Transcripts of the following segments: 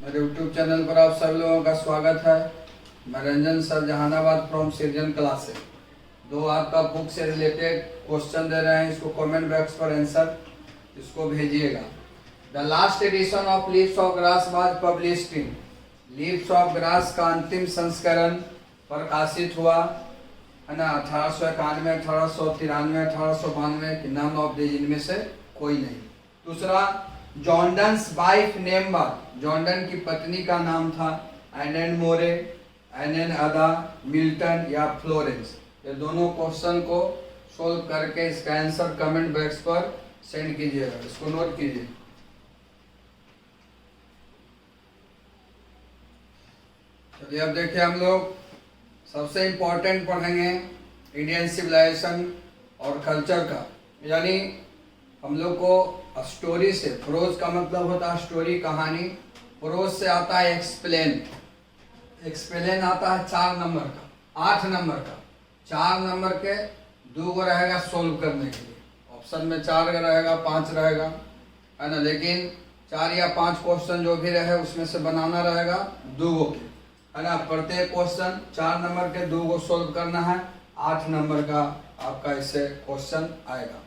मेरे YouTube channel पर आप सभी लोगों का स्वागत है। मैं रंजन सर जहानाबाद फ्रॉम सृजन क्लासेस। दो आपका बुक से रिलेटेड क्वेश्चन दे रहे हैं, इसको कमेंट बॉक्स पर आंसर इसको भेजिएगा। The last addition of leaves of grass was published in. Leaves of grass का अंतिम संस्करण प्रकाशित हुआ है ना 1891, 1893, 1892 के नाम ऑफ द इनमें से कोई नहीं। दूसरा, Jordans wife name was, Jordan की पत्नी का नाम था एन मोरे, एन अदा, मिल्टन या फ्लोरेंस। ये दोनों क्वेश्चन को सोल्व करके इसका आंसर कमेंट बॉक्स पर सेंड कीजिएगा, इसको नोट कीजिए। चलिए अब देखिए, हम लोग सबसे इम्पोर्टेंट पढ़ेंगे इंडियन सिविलाइजेशन और कल्चर का। यानी हम लोग को स्टोरी से, प्रोज का मतलब होता है स्टोरी, कहानी। प्रोज से आता है एक्सप्लेन। एक्सप्लेन आता है 4 नंबर का, 8 नंबर का। 4 नंबर के 2 गो रहेगा सोल्व करने के लिए। ऑप्शन में 4 रहेगा, 5 रहेगा, है ना। लेकिन 4 या 5 क्वेश्चन जो भी रहे उसमें से बनाना रहेगा 2 गो के, है ना। प्रत्येक क्वेश्चन 4 नंबर के 2 गो सोल्व करना है। 8 नंबर का आपका इससे क्वेश्चन आएगा।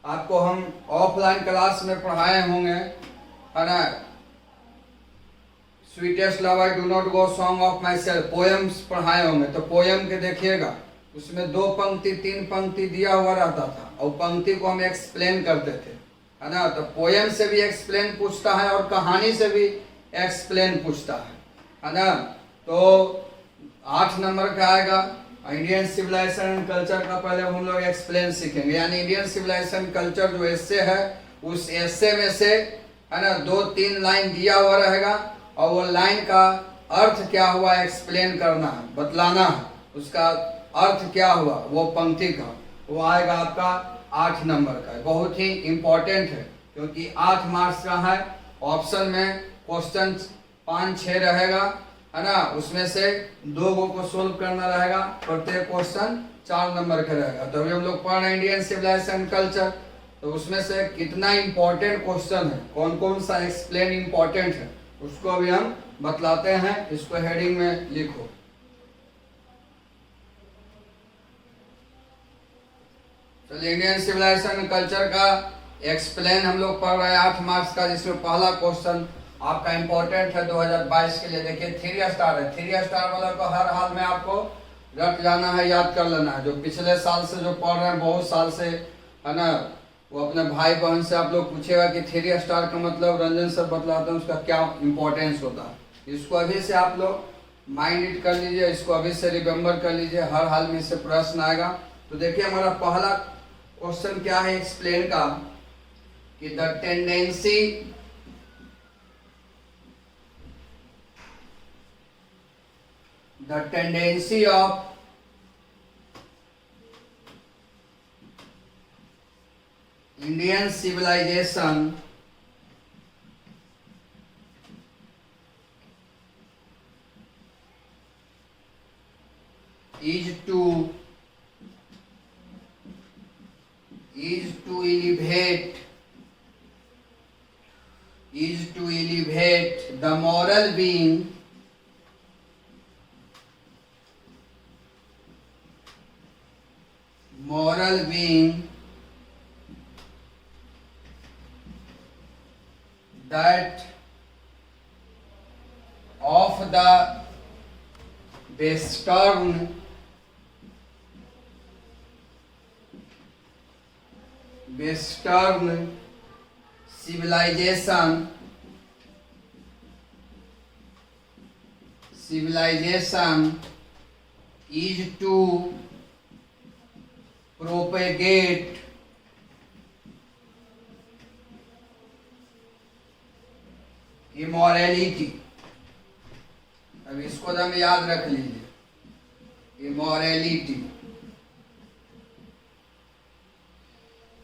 आपको हम ऑफलाइन क्लास में पढ़ाए होंगे, है ना। Sweetest love I do not go, song of my self, poems पढ़ाए होंगे। तो पोएम के देखिएगा, उसमें 2 पंक्ति 3 पंक्ति दिया हुआ रहता था और पंक्ति को हम एक्सप्लेन करते थे, है ना। तो पोएम से भी एक्सप्लेन पूछता है और कहानी से भी एक्सप्लेन पूछता है ना। तो 8 नंबर का आएगा। इंडियन सिविलाइजेशन एंड कल्चर का पहले हम लोग एक्सप्लेन सीखेंगे। यानी इंडियन सिविलाइजेशन कल्चर जो एस्से है, उस एस्से में से, है ना, 2-3 लाइन दिया हुआ रहेगा और वो लाइन का अर्थ क्या हुआ एक्सप्लेन करना है, बतलाना है उसका अर्थ क्या हुआ वो पंक्ति का। वो आएगा आपका 8 नंबर का। बहुत ही इम्पोर्टेंट है क्योंकि 8 मार्क्स का है। ऑप्शन में क्वेश्चन 5-6 रहेगा, है ना। उसमें से 2 गो को सोल्व करना रहेगा। प्रत्येक क्वेश्चन 4 नंबर का रहेगा। तो अभी हम लोग पढ़ रहे हैं इंडियन सिविलाइजेशन कल्चर। तो उसमें से कितना इंपॉर्टेंट क्वेश्चन है, कौन कौन सा एक्सप्लेन इंपॉर्टेंट है, उसको अभी हम बतलाते हैं। इसको हेडिंग में लिखो। चलिए, इंडियन सिविलाइजेशन कल्चर का एक्सप्लेन हम लोग पढ़ रहे हैं 8 मार्क्स का, जिसमें पहला क्वेश्चन आपका इंपॉर्टेंट है 2022 के लिए। देखिए 3 स्टार है। 3 स्टार वाला को हर हाल में आपको रट जाना है, याद कर लेना है। जो पिछले साल से जो पढ़ रहे हैं बहुत साल से, है ना, वो अपने भाई बहन से आप लोग पूछेगा कि 3 स्टार का मतलब रंजन सर बतलाते हैं उसका क्या इंपॉर्टेंस होता है। इसको अभी से आप लोग माइंड इट कर लीजिए, इसको अभी से रिमेम्बर कर लीजिए, हर हाल में इससे प्रश्न आएगा। तो देखिए हमारा पहला क्वेश्चन क्या है एक्सप्लेन का, कि the tendency of Indian civilization is to elevate the moral being that of the western civilization is to propagate immorality. अब इसको हम याद रख लीजिए, इमोरलिटी।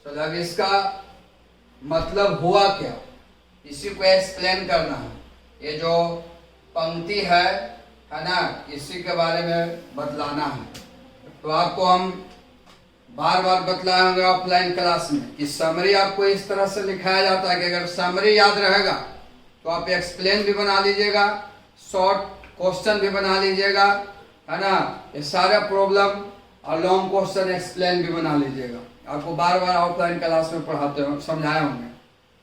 चलो अब इसका मतलब हुआ क्या, इसी को एक्सप्लेन करना है। ये जो पंक्ति है ना, इसी के बारे में बतलाना है। तो आपको हम बार बार बतलाए होंगे ऑफलाइन क्लास में कि समरी आपको इस तरह से लिखाया जाता है कि अगर समरी याद रहेगा तो आप एक्सप्लेन भी बना लीजिएगा, शॉर्ट क्वेश्चन भी बना लीजिएगा, है ना, ये सारा प्रॉब्लम, और लॉन्ग क्वेश्चन एक्सप्लेन भी बना लीजिएगा। आपको बार बार ऑफलाइन क्लास में पढ़ाते हो, समझाए होंगे,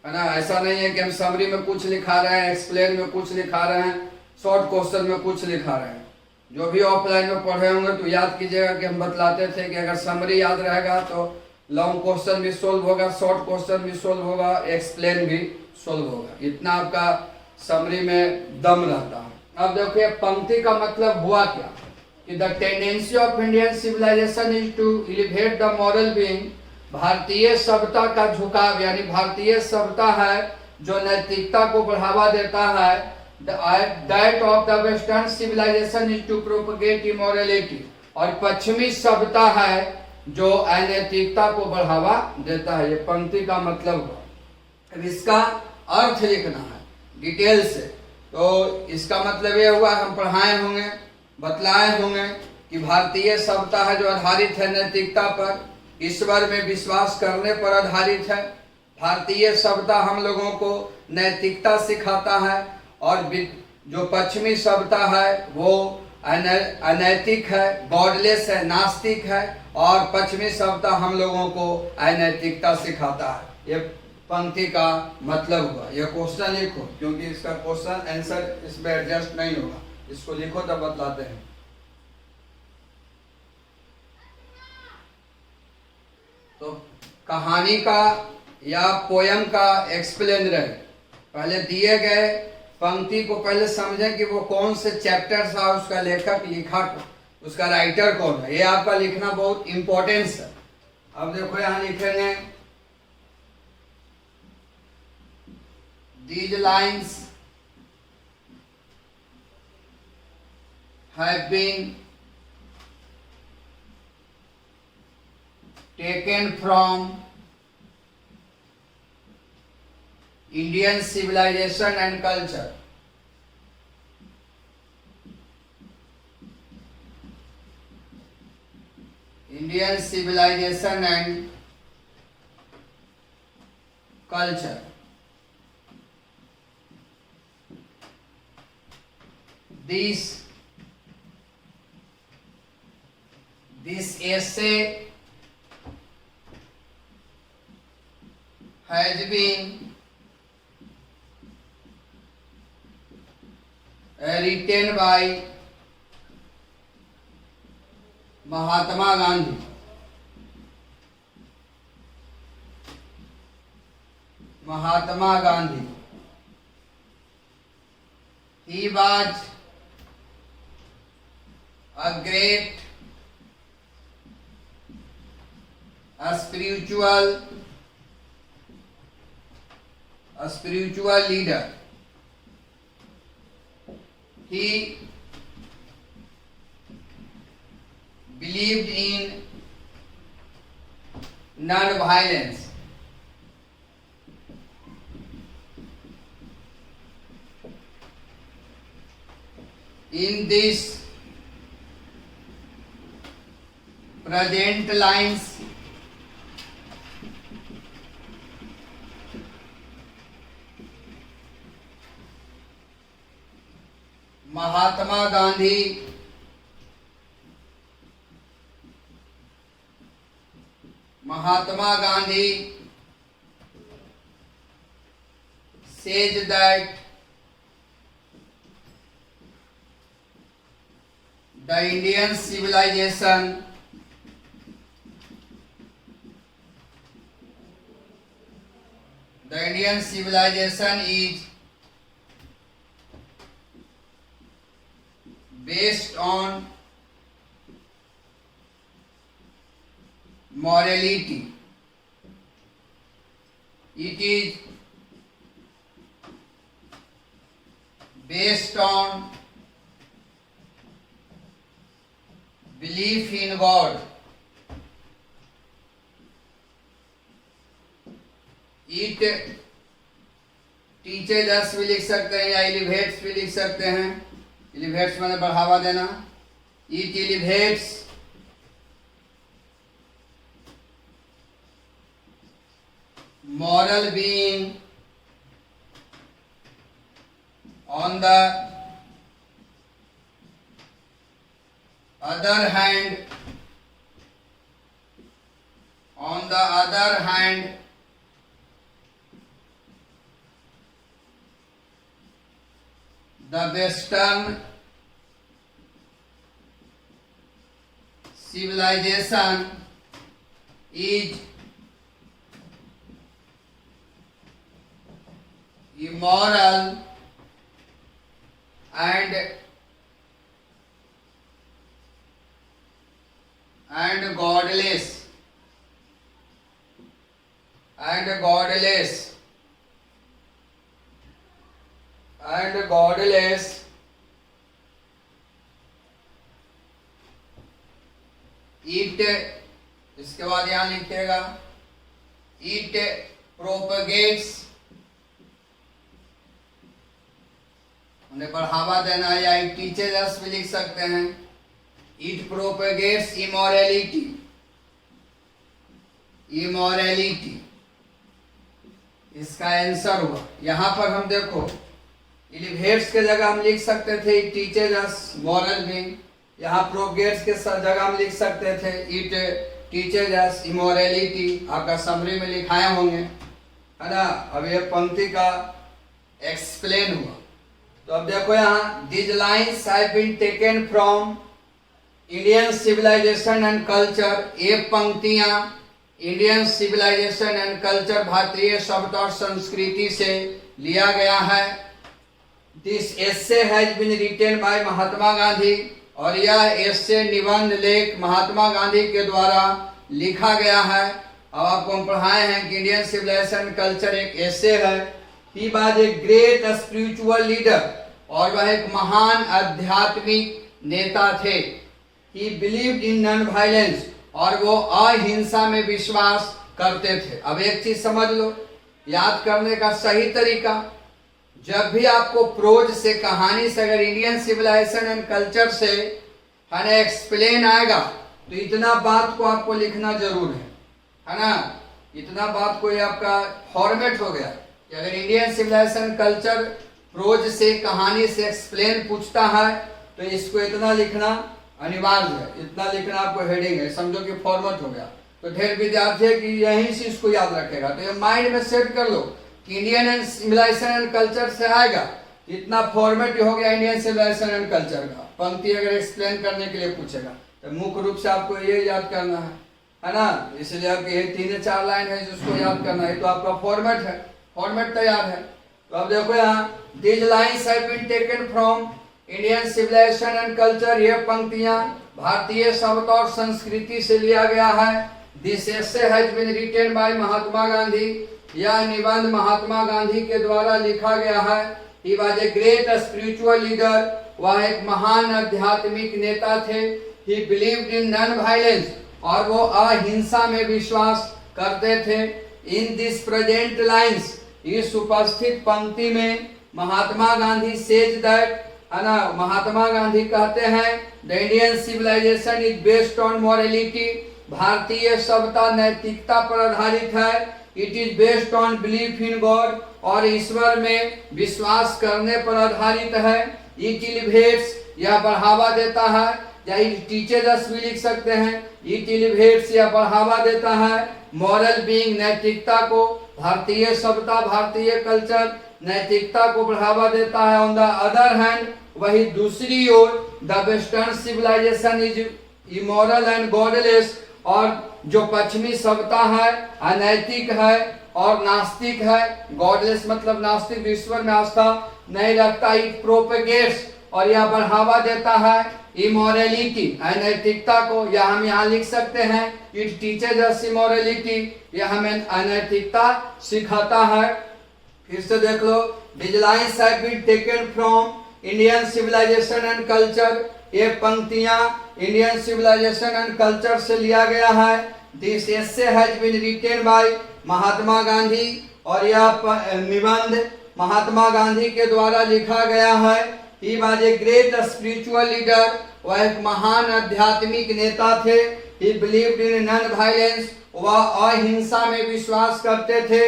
है ना। ऐसा नहीं है कि हम समरी में कुछ लिखा रहे हैं, एक्सप्लेन में कुछ लिखा रहे हैं, शॉर्ट क्वेश्चन में कुछ लिखा रहे हैं। जो भी ऑफलाइन में पढ़े होंगे तो याद कीजिएगा कि हम बतलाते थे कि अगर समरी याद रहेगा तो लॉन्ग क्वेश्चन भी सोल्व होगा, शॉर्ट क्वेश्चन भी सोल्व होगा, एक्सप्लेन भी सोल्व होगा। इतना आपका समरी में दम रहता है। अब देखिए पंक्ति का मतलब हुआ क्या कि the tendency of Indian civilization is to elevate the moral being. भारतीय सभ्यता का झुकाव, यानी भारतीय सभ्यता है जो नैतिकता को बढ़ावा देता है। That of the Western civilization is to propagate immorality। और पश्चिमी सभ्यता है जो अनैतिकता को बढ़ावा देता है। ये पंक्ति का मतलब हुआ। अब इसका अर्थ लिखना है डिटेल से। तो इसका मतलब ये हुआ, हम पढ़ाए होंगे, बतलाए होंगे कि भारतीय सभ्यता है जो आधारित है नैतिकता पर, ईश्वर में विश्वास करने पर आधारित है। भारतीय सभ्यता हम लोगों को नैतिकता सिखाता है, और जो पश्चिमी सभ्यता है वो अनैतिक है, गॉडलेस है, नास्तिक है, और पश्चिमी सभ्यता हम लोगों को अनैतिकता सिखाता है। ये पंक्ति का मतलब हुआ। ये क्वेश्चन लिखो, क्योंकि इसका क्वेश्चन आंसर इसमें एडजस्ट नहीं होगा। इसको लिखो तब बतलाते हैं। तो कहानी का या पोयम का एक्सप्लेन रहे, पहले दिए गए पंक्ति को पहले समझें कि वो कौन से चैप्टर था, उसका लेखक, लेखक, उसका राइटर कौन है। ये आपका लिखना बहुत इंपॉर्टेंस है। अब देखो यहां लिखेंगे these lines have been taken from Indian civilization and culture। Indian civilization and culture। This essay has been written by Mahatma Gandhi। Mahatma Gandhi, he was a great spiritual leader। He believed in non-violence। In this present lines Mahatma Gandhi says that the Indian civilization is based on morality। It is based on belief in God। It teaches us भी लिख सकते हैं, या elevates भी लिख सकते हैं। Elevates माने बढ़ावा देना। It elevates moral being On the other hand, the Western civilization is immoral and godless, it, इसके बाद यहां लिखिएगा, it propagates, उन्हें बढ़ावा देना, या it teaches us भी लिख सकते हैं, it propagates immorality, इसका आंसर हुआ। यहां पर हम देखो इलिवेट्स के जगह हम लिख सकते थे it teaches us moral being, यहाँ प्रोपगेट्स के जगह हम लिख सकते थे इट टीचेज अस इमोरलिटी, आपका समरी में लिखाए होंगे, है ना। अब ये पंक्ति का एक्सप्लेन हुआ। तो अब देखो यहाँ this lines have been taken from Indian civilisation and culture, ये पंक्तियां इंडियन सिविलाइजेशन एंड कल्चर, भारतीय सभ्यता और संस्कृति से लिया गया है। This essay has been written by Mahatma Gandhi, और यह एसे निबंध लेख महात्मा गांधी के द्वारा लिखा गया है। अब आपको हम पढ़ाए हैं कि इंडियन सिविलाइजेशन कल्चर एक एसे है। He was a great spiritual leader, और वह एक महान आध्यात्मिक नेता थे। He believed in non violence, और वो अहिंसा में विश्वास करते थे। अब एक चीज समझ लो, याद करने का सही तरीका, जब भी आपको प्रोज से, कहानी से, अगर इंडियन सिविलाइजेशन एंड कल्चर से है ना एक्सप्लेन आएगा, तो इतना बात को आपको लिखना जरूर है ना। इतना बात को ये आपका फॉर्मेट हो गया कि अगर इंडियन सिविलाइजेशन कल्चर प्रोज से, कहानी से एक्सप्लेन पूछता है, तो इसको इतना लिखना अनिवार्य है। इतना लिखना आपको हेडिंग है, समझो कि फॉर्मेट हो गया। तो ढेर विद्यार्थी है कि यहीं से इसको याद रखेगा, तो ये माइंड में सेट कर लो कि Indian and civilization and culture से आएगा, इतना फॉर्मेट हो गया इंडियन सिविलाइजेशन एंड कल्चर का। पंक्ति अगर एक्सप्लेन करने के लिए पूछेगा तो मुख्य रूप से आपको ये याद करना है ना। इसलिए आपके ये 3-4 लाइन है जिसको याद करना है, तो आपका फॉर्मेट है, फॉर्मेट तैयार है। तो अब देखो यहाँ this lines have been taken from Indian civilisation and culture, ये पंक्तियां भारतीय सभ्यता और संस्कृति से लिया गया है। This essay has been written by Mahatma Gandhi, यह निबंध महात्मा गांधी के द्वारा लिखा गया है। He was a great spiritual leader, वह एक महान आध्यात्मिक नेता थे। He believed in non violence, और वो अहिंसा में विश्वास करते थे। इन दिस प्रेजेंट लाइन्स, इस उपस्थित पंक्ति में महात्मा गांधी सेज दैट, है ना, महात्मा गांधी कहते हैं the Indian civilization is based on morality, भारतीय सभ्यता नैतिकता पर आधारित है। It is based on belief in God, और ईश्वर में विश्वास करने पर आधारित है। इट एलिवेट्स, यह बढ़ावा देता है, या इट टीचेज अस भी लिख सकते हैं। इट एलिवेट्स, यह बढ़ावा देता है मॉरल बीइंग, नैतिकता को। भारतीय सभ्यता, भारतीय कल्चर नैतिकता को बढ़ावा देता है। ऑन द अदर हैंड, वही दूसरी ओर the western civilisation is immoral and godless, और जो पश्चिमी सभ्यता है अनैतिक है और नास्तिक है। गॉडलेस मतलब नास्तिक, ईश्वर में आस्था नहीं रखता। इट प्रोपेगेट्स, और यह बढ़ावा देता है इमोरलिटी, अनैतिकता को, या हम यहाँ लिख सकते हैं इट टीचेज अस इमोरलिटी, यह हमें अनैतिकता सिखाता है। फिर से देख लो, this lines have been taken from Indian civilisation and culture, ये पंक्तियां इंडियन सिविलाइजेशन एंड कल्चर से लिया गया है। This essay has been written by Mahatma Gandhi, और यह निबंध महात्मा गांधी के द्वारा लिखा गया है। He was a great spiritual leader, वह एक महान आध्यात्मिक नेता थे। He believed in non violence, वह अहिंसा में विश्वास करते थे।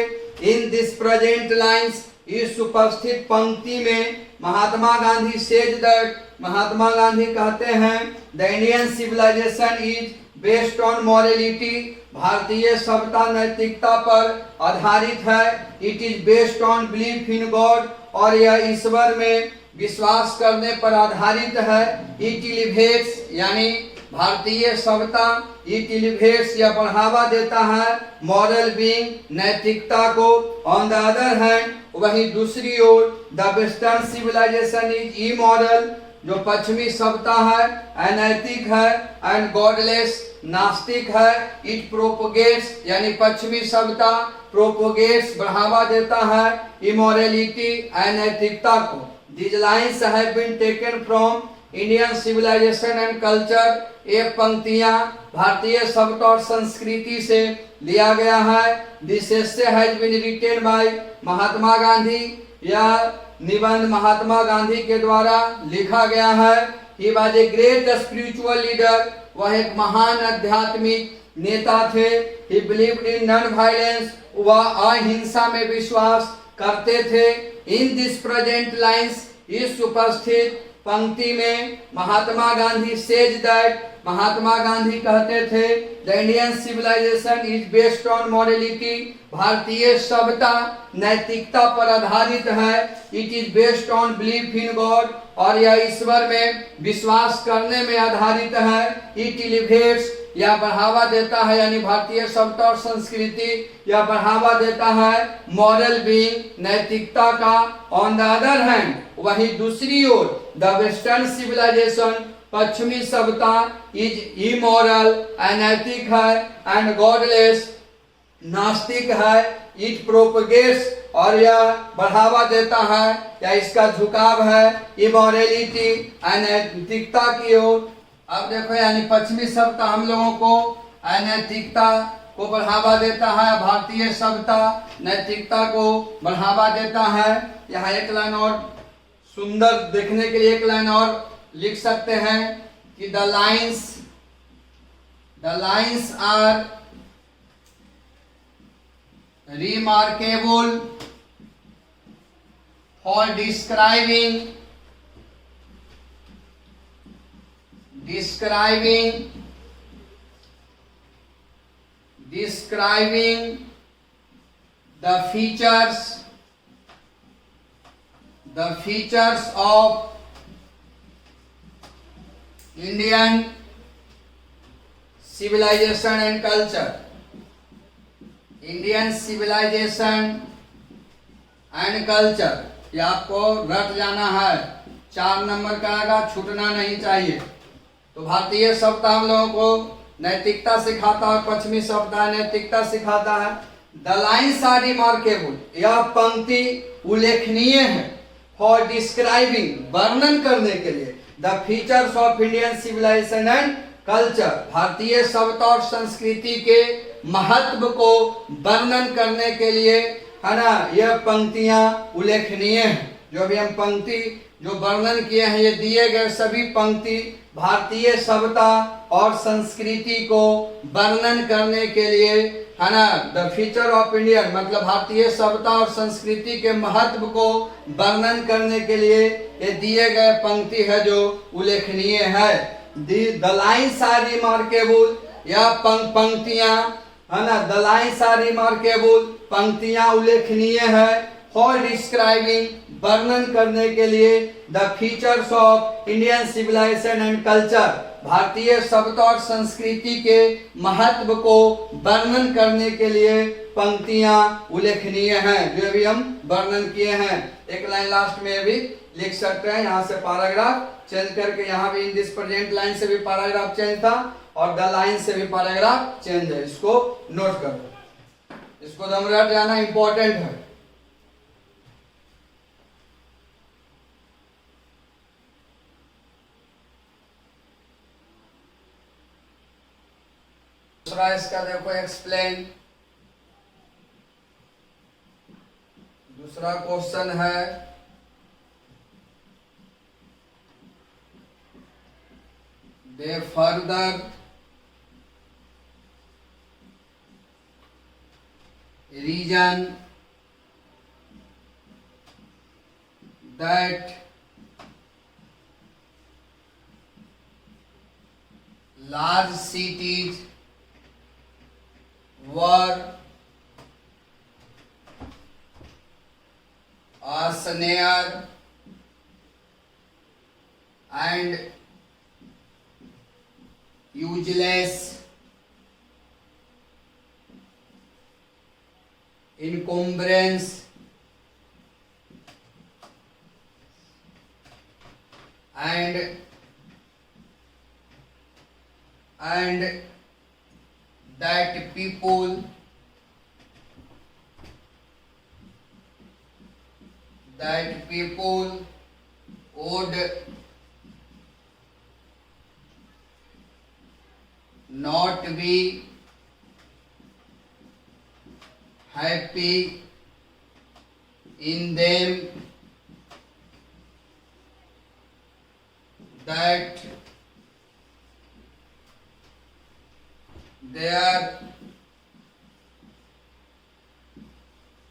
इन दिस प्रेजेंट लाइन्स, इस उपस्थित पंक्ति में महात्मा गांधी सेज दैट, महात्मा गांधी कहते हैं the Indian civilization is based on morality, भारतीय सभ्यता नैतिकता पर आधारित है। It is based on belief in God, और यह ईश्वर में विश्वास करने पर आधारित है। इट एलिवेट्स, यानी भारतीय सभ्यता, इट एलिवेट्स, यह बढ़ावा देता है मॉरल बीइंग, नैतिकता को। ऑन द अदर हैंड, वहीं दूसरी ओर the western civilisation is immoral, जो पश्चिमी सभ्यता है अनैतिक है, एंड गॉडलेस, नास्तिक है। इट प्रोपोगेट्स, यानी पश्चिमी सभ्यता प्रोपोगेट्स, बढ़ावा देता है इमोरलिटी, अनैतिकता को। These lines have been taken from Indian civilization and culture, ये पंक्तियां भारतीय सभ्यता और संस्कृति से लिया गया है। This essay has been written by महात्मा गांधी, यह निबंध महात्मा गांधी के द्वारा लिखा गया है। He was a great spiritual leader, वह एक महान आध्यात्मिक नेता थे। He believed in non-violence, वह अहिंसा में विश्वास करते थे। इन दिस प्रेजेंट लाइन्स, इस उपस्थित पंक्ति में महात्मा गांधी सेज दैट, महात्मा गांधी कहते थे the Indian civilization is based on morality, भारतीय सभ्यता नैतिकता पर आधारित है। It is based on belief in God, और यह ईश्वर में विश्वास करने में आधारित है। इट एलिवेट्स, यह बढ़ावा देता है, यानी भारतीय सभ्यता और संस्कृति यह बढ़ावा देता है मॉरल बीइंग, नैतिकता का। ऑन द अदर हैंड, वही दूसरी ओर द वेस्टर्न सिविलाइजेशन, पश्चिमी सभ्यता इज इमोरल, अनैतिक है, एंड गॉडलेस, नास्तिक है। इट प्रोपगेट्स, और यह बढ़ावा देता है या इसका झुकाव है इमोरलिटी, अनैतिकता की ओर। अब देखो, यानी पश्चिमी सभ्यता हम लोगों को अनैतिकता को बढ़ावा देता है, भारतीय सभ्यता नैतिकता को बढ़ावा देता है। यहाँ एक लाइन और सुंदर देखने के लिए एक लाइन और लिख सकते हैं कि the lines are remarkable for describing the features of Indian civilization and culture, Indian civilisation and culture, ये आपको रट जाना है। 4 नंबर का आएगा, छूटना नहीं चाहिए। तो भारतीय सभ्यता हम लोगों को नैतिकता सिखाता है, पश्चिमी सभ्यता नैतिकता सिखाता है। द लाइन्स आर रिमार्केबल, यह पंक्ति उल्लेखनीय है। फॉर डिस्क्राइबिंग, वर्णन करने के लिए। The features of Indian civilisation and culture, भारतीय सभ्यता और संस्कृति के महत्व को वर्णन करने के लिए, है ना, यह पंक्तियां उल्लेखनीय हैं। जो भी हम पंक्ति जो वर्णन किए हैं, ये दिए गए सभी पंक्ति भारतीय सभ्यता और संस्कृति को वर्णन करने के लिए, है ना। द फीचर ऑफ इंडियन मतलब भारतीय सभ्यता और संस्कृति के महत्व को वर्णन करने के लिए ये दिए गए पंक्ति है जो उल्लेखनीय है। द लाइन्स आर रिमार्केबल, यह पंक्तियां, है ना, द लाइन्स आर रिमार्केबल, पंक्तियां उल्लेखनीय है। फॉर डिस्क्राइबिंग, वर्णन करने के लिए। The features of Indian civilisation and culture, भारतीय सभ्यता और संस्कृति के महत्व को वर्णन करने के लिए पंक्तियां उल्लेखनीय हैं, जो भी हम वर्णन किए हैं। एक लाइन लास्ट में भी लिख सकते हैं, यहाँ से पैराग्राफ चेंज करके, यहाँ भी इन दिस प्रेजेंट लाइन से भी पैराग्राफ चेंज था और द लाइन से भी पैराग्राफ चेंज है। इसको नोट करो, इसको दम रट जाना इंपॉर्टेंट है। दूसरा इसका देखो एक्सप्लेन, दूसरा क्वेश्चन है they further reason that large cities were a snare and useless encumbrance and that people would not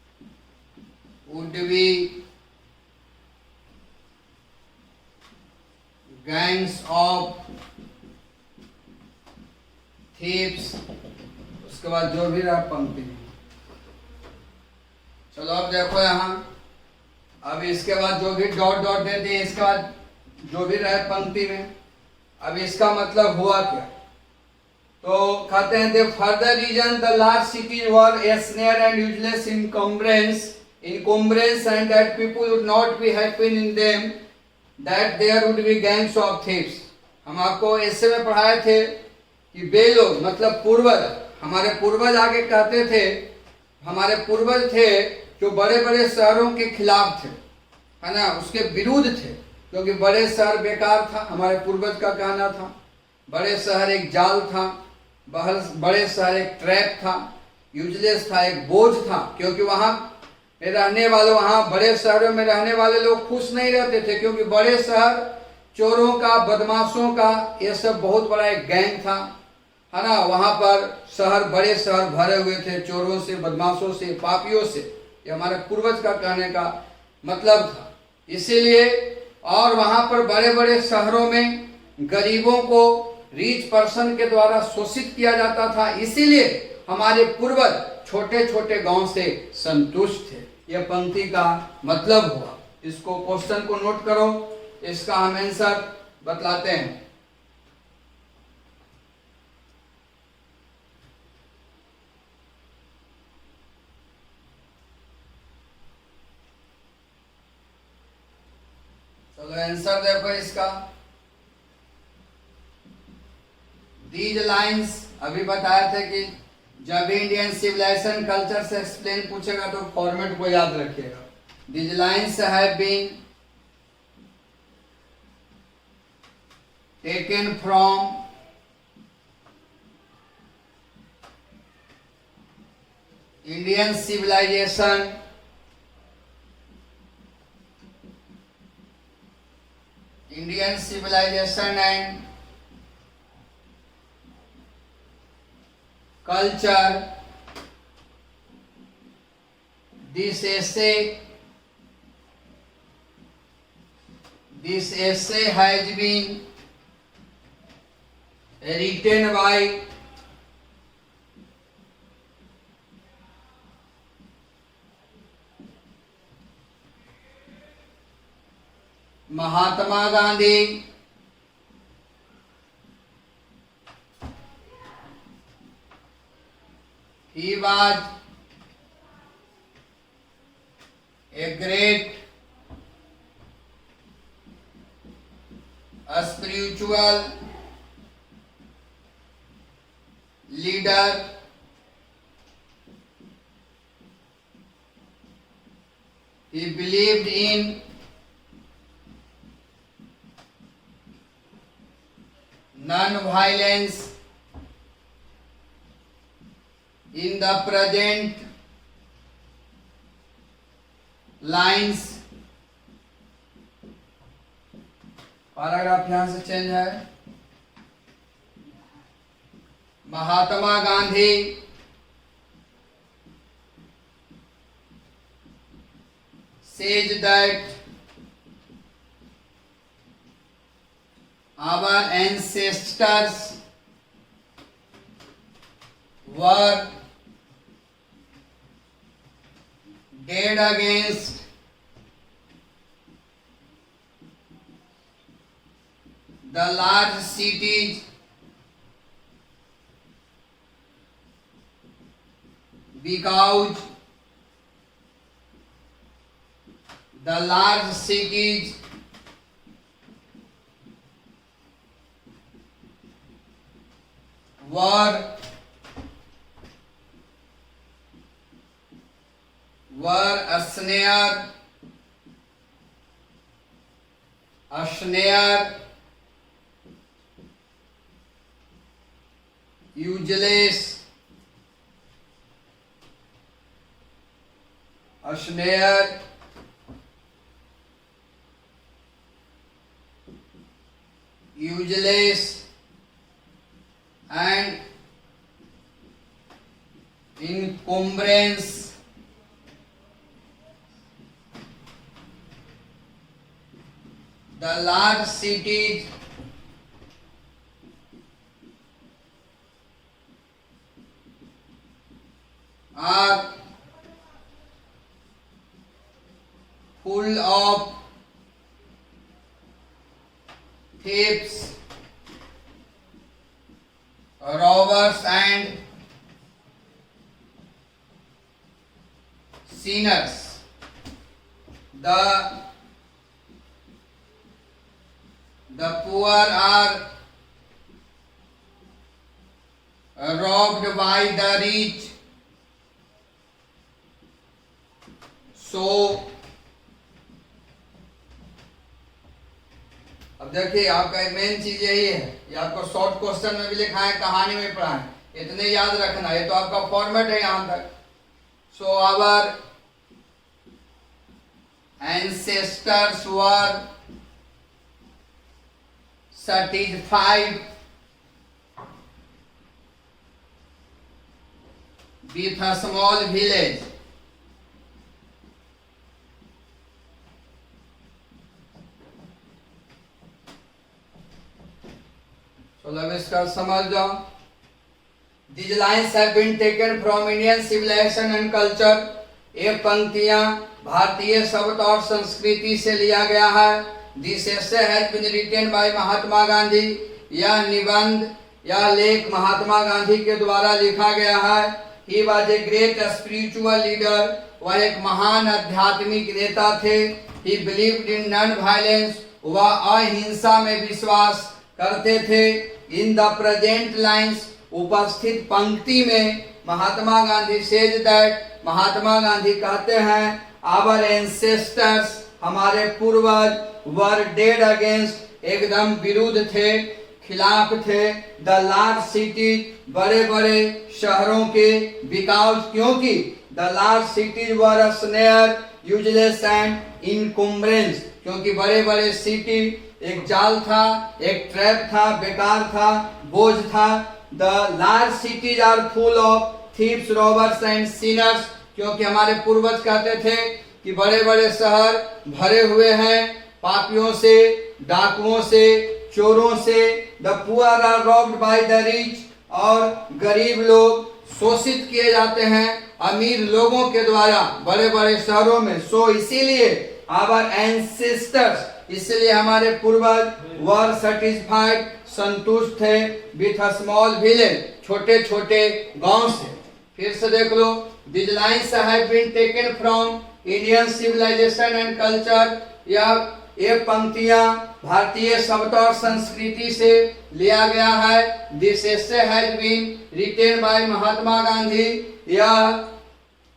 be happy in them, that there would be gangs of thieves। उसके बाद जो भी रहा पंक्ति में। चलो अब देखो यहाँ, अब इसके बाद जो भी डॉट डॉट देते हैं, इसके बाद जो भी रहे पंक्ति में, अब इसका मतलब हुआ क्या? तो कहते हैं the further reason the large cities were a snare and useless encumbrance and that people would not be happy in them, that there would be gangs of thieves। हम आपको ऐसे में पढ़ाए थे कि वे लोग मतलब पूर्वज, हमारे पूर्वज आगे कहते थे, हमारे पूर्वज थे जो बड़े बड़े शहरों के खिलाफ थे, है ना, उसके विरुद्ध थे, क्योंकि बड़े शहर बेकार था। हमारे पूर्वज का कहना था बड़े शहर एक जाल था, बड़े शहर एक ट्रैप था, यूजलेस था, एक बोझ था, क्योंकि वहां में रहने वाले, वहां बड़े शहरों में रहने वाले लोग खुश नहीं रहते थे, क्योंकि बड़े शहर चोरों का, बदमाशों का, ये सब बहुत बड़ा एक गैंग था, है ना। वहां पर शहर, बड़े शहर भरे हुए थे चोरों से, बदमाशों से, पापियों से। ये हमारे पूर्वज का कहने का मतलब था। इसीलिए और वहां पर बड़े बड़े शहरों में गरीबों को रिच पर्सन के द्वारा शोषित किया जाता था, इसीलिए हमारे पूर्वज छोटे छोटे गांव से संतुष्ट थे। यह पंक्ति का मतलब हुआ। इसको क्वेश्चन को नोट करो, इसका हम आंसर बतलाते हैं। चलो आंसर देखो इसका। दीज लाइन्स, अभी बताया था कि जब भी इंडियन सिविलाइजेशन कल्चर से एक्सप्लेन पूछेगा तो फॉर्मेट को याद रखिएगा। These lines have been taken from Indian civilization and culture. This essay has been written by Mahatma Gandhi, he was a great spiritual leader. He believed in non-violence in the present lines। Paragraph यहां से change है। Mahatma Gandhi says that our ancestors were dead against the large cities because the large cities were a snare, useless, a snare, useless, and encumbrance. The large cities are full of thieves, robbers, and sinners. The poor are robbed by the rich. So अब देखिए आपका main चीज यही है, ये आपको short question में भी लिखा है, कहानी में पढ़ा है, इतने याद रखना, ये तो आपका फॉर्मेट है यहां तक. So our ancestors were satisfied with a small village. So let us समझ जाओ. These lines have been taken from Indian civilization and culture. ये पंक्तियां भारतीय शब्द और संस्कृति से लिया गया है. This essay has been written by महात्मा गांधी. यह निबंध या लेख महात्मा गांधी के द्वारा लिखा गया है. He was a great spiritual leader. वह एक महान आध्यात्मिक नेता थे. He believed in non-violence. वह अहिंसा में विश्वास करते थे. In the present lines, उपस्थित पंक्ति में महात्मा गांधी says that, महात्मा गांधी कहते हैं, our ancestors, हमारे पूर्वज, were dead against, एकदम विरुद्ध थे, खिलाफ थे, the large cities, बड़े बड़े शहरों के, because, क्योंकि the large cities were a snare, useless and encumbrance, क्योंकि बड़े बड़े सिटी एक जाल था, एक ट्रैप था, बेकार था, बोझ था. The large cities are full of thieves, robbers and sinners, क्योंकि हमारे पूर्वज कहते थे कि बड़े बड़े शहर भरे हुए हैं पापियों से, डाकुओं से, चोरों से. The poor are robbed by the rich, और गरीब लोग शोषित किए जाते हैं अमीर लोगों के द्वारा बड़े बड़े शहरों में. सो इसीलिए our ancestors, इसलिए हमारे पूर्वज were satisfied, संतुष्ट थे, with a small village, छोटे छोटे गांव से. फिर से देख लो. These lines have been taken from Indian civilization and culture. ये पंक्तियां भारतीय शब्द और संस्कृति से लिया गया है. This essay has been written by महात्मा गांधी. यह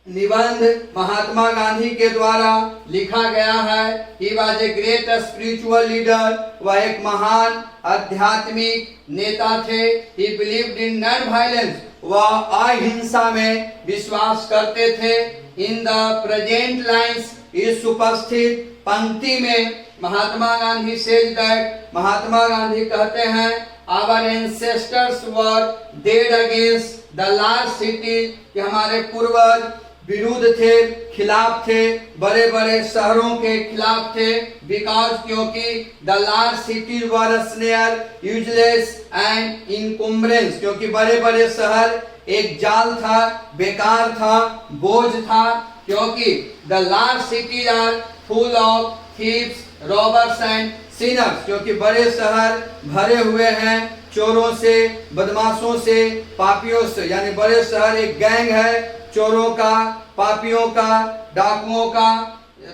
निबंध महात्मा गांधी के द्वारा लिखा गया है. He was a great spiritual leader. वह एक महान आध्यात्मिक नेता थे. He believed in non-violence. वह अहिंसा में विश्वास करते थे. In the present lines, इस उपस्थित पंक्ति में महात्मा गांधी says that, महात्मा गांधी कहते हैं, our ancestors were dead against the large city, कि हमारे पूर्वज विरुद्ध थे, खिलाफ थे, बड़े बड़े शहरों के खिलाफ थे। बिकॉज क्योंकि the large cities were snare, useless and encumbrance, क्योंकि बड़े बड़े शहर एक जाल था, बेकार था, बोझ था। क्योंकि the large cities are full of thieves, robbers and sinners, क्योंकि बड़े शहर भरे हुए हैं चोरों से, बदमाशों से, पापियों से। यानी बड़े शहर एक गैंग है, चोरों का, पापियों का, डाकुओं का।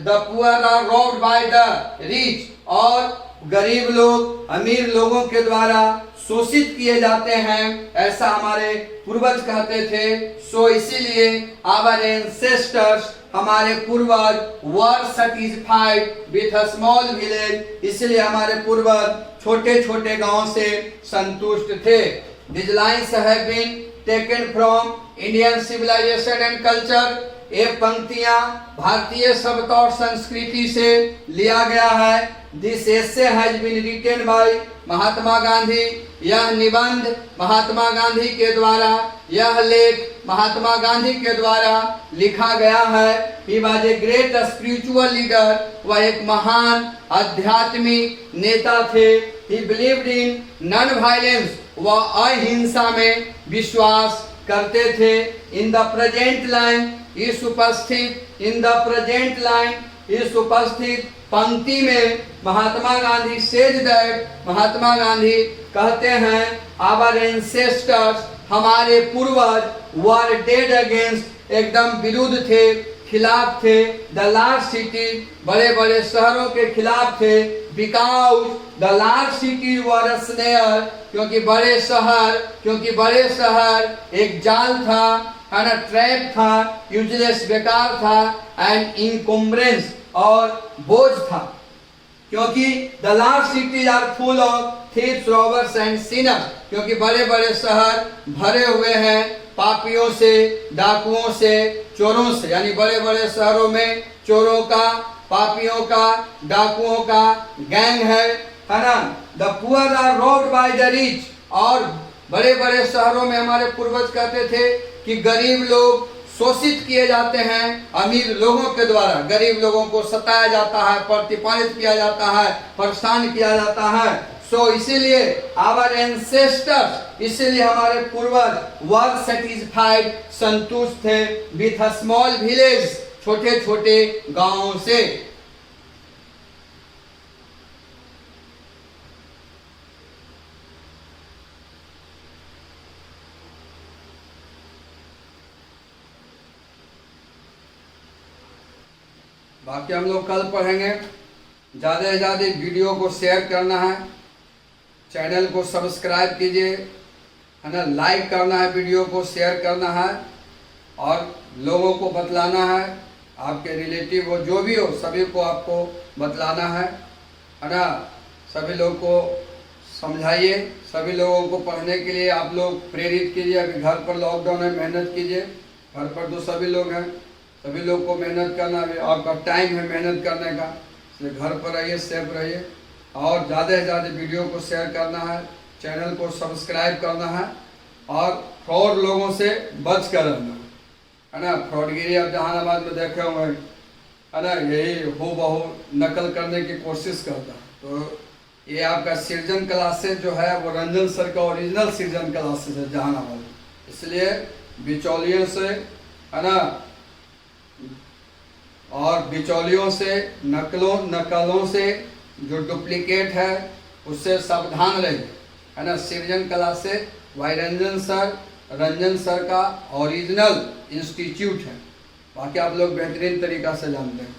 The poor are robbed by the rich, और गरीब लोग अमीर लोगों के द्वारा शोषित किए जाते हैं, ऐसा हमारे पूर्वज कहते थे। सो इसीलिए आवर एंसेस्टर्स, हमारे पूर्वज, were satisfied with a small village, इसलिए हमारे पूर्वज छोटे छोटे गांव से संतुष्ट थे। These lines have been taken from Indian civilization and culture. ये पंक्तियां भारतीय सभ्यता और संस्कृति से लिया गया है। This essay has been written by महात्मा गांधी, यह निबंध महात्मा गांधी के द्वारा, यह लेख महात्मा गांधी के द्वारा लिखा गया है। He was a great spiritual leader, वह एक महान आध्यात्मिक नेता थे। He believed in non-violence, वह अहिंसा में विश्वास करते थे। इन द प्रेजेंट लाइन इस उपस्थित, इन द प्रेजेंट लाइन इस उपस्थित पंक्ति में महात्मा गांधी सेज दैट, महात्मा गांधी कहते हैं आवर एंसेस्टर्स, हमारे पूर्वज, वर डेड अगेंस्ट, एकदम विरुद्ध थे, खिलाफ थे, द लार्ज सिटी, बड़े बड़े शहरों के खिलाफ थे। Because the large city were snare, क्योंकि बड़े शहर एक जाल था, है ना, ट्रैप था, यूजलेस, बेकार था, एंड इनकम्बरेंस, और बोझ था। क्योंकि the large cities are full of thieves, robbers and sinners, क्योंकि बड़े बड़े शहर भरे हुए हैं पापियों से, डाकुओं से, चोरों से। यानी बड़े बड़े शहरों में चोरों का, पापियों का, डाकुओं का गैंग है ना। The poor are robbed by the rich, और बड़े बड़े शहरों में हमारे पूर्वज कहते थे कि गरीब लोग शोषित किए जाते हैं अमीर लोगों के द्वारा। गरीब लोगों को सताया जाता है, प्रतिपालित किया जाता है, परेशान किया जाता है। सो इसीलिए आवर एंसेस्टर्स, इसीलिए हमारे पूर्वज वर सेटिस्फाइड, संतुष्ट थे, विथ अ स्मॉल विलेज, छोटे छोटे गांवों से। बाकी हम लोग कल पढ़ेंगे। ज़्यादा से ज़्यादा वीडियो को शेयर करना है, चैनल को सब्सक्राइब कीजिए, है ना, लाइक करना है, वीडियो को शेयर करना है, और लोगों को बतलाना है, आपके रिलेटिव हो, जो भी हो, सभी को आपको बतलाना है ना। सभी लोगों को समझाइए, सभी लोगों को पढ़ने के लिए आप लोग प्रेरित कीजिए। अभी घर पर लॉकडाउन है, मेहनत कीजिए। घर पर तो सभी लोग हैं, सभी लोग को मेहनत करना है, आपका टाइम है मेहनत करने का, इसलिए घर पर रहिए, सेफ रहिए, और ज़्यादा से ज़्यादा वीडियो को शेयर करना है, चैनल को सब्सक्राइब करना है, और फ्रॉड लोगों से बच कर रहना है ना। फ्रॉडगिरी आप जहानाबाद में देखे होंगे, है ना, यही हो बहु नकल करने की कोशिश करता है। तो ये आपका सृजन क्लासेस जो है वो रंजन सर का ओरिजिनल सृजन क्लासेस है जहानाबाद, इसलिए बिचौलियों से, है ना, और बिचौलियों से, नकलों से, जो डुप्लीकेट है उससे सावधान रहिए, है ना। सृजन क्लासेस वाई रंजन सर का ओरिजिनल इंस्टीट्यूट है। बाकी आप लोग बेहतरीन तरीका से जानते हैं।